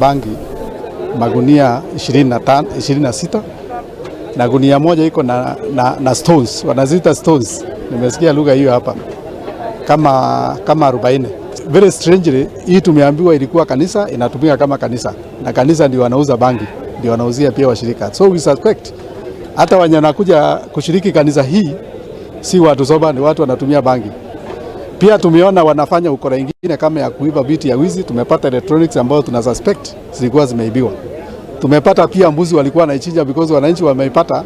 Bangi magunia 26 na gunia moja iko na stones, wanaziita stones. Nimesikia lugha hiyo hapa kama 40. Very strangely, hii tumeambiwa ilikuwa kanisa, inatumika kama kanisa, na kanisa ndio wanauza bangi, ndio wanauzia pia washirika. So we suspect hata wenye wanakuja kushiriki kanisa hii si watu soba, ni watu wanatumia bangi. Pia tumeona wanafanya ukora ingine kama ya kuiba biti ya wizi. Tumepata electronics ambayo tuna suspect zilikuwa zimeibiwa. Tumepata pia mbuzi walikuwa wanaichinja because wananchi wameipata,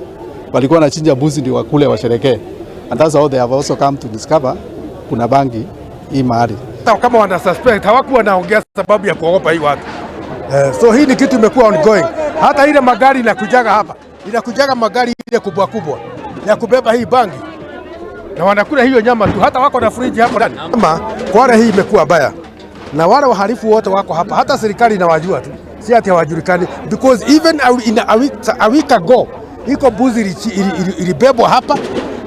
walikuwa wanachinja mbuzi ndio wakule washerekee. And that's how they have also come to discover kuna bangi hii mahali. Kama wana suspect hawakuwa wanaongea sababu ya kuogopa hii watu. So hii ni kitu imekuwa ongoing. Hata ile magari inakujaga hapa, inakujaga magari ile kubwa kubwa ya kubeba hii bangi, na wanakula hiyo nyama tu, hata wako na fridge hapo ndani. Kama kwa hii imekuwa baya, na wale wahalifu wote wako hapa, hata serikali inawajua tu, si ati hawajulikani, because even in a week ago iko buzi ilibebwa hapa,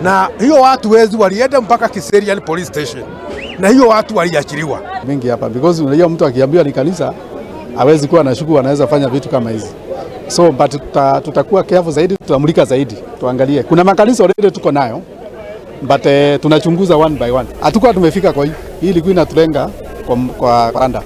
na hiyo watu wezi walienda mpaka Kiserian police station, na hiyo watu waliachiliwa mingi hapa, because unajua mtu akiambiwa ni kanisa hawezi kuwa na shuku, anaweza fanya vitu kama hizi. So but tutakuwa careful zaidi, tutamulika zaidi, tuangalie. Kuna makanisa already tuko nayo, but tunachunguza one by one. Hatukuwa tumefika kwa hii ilikuwa inatulenga kwa panda.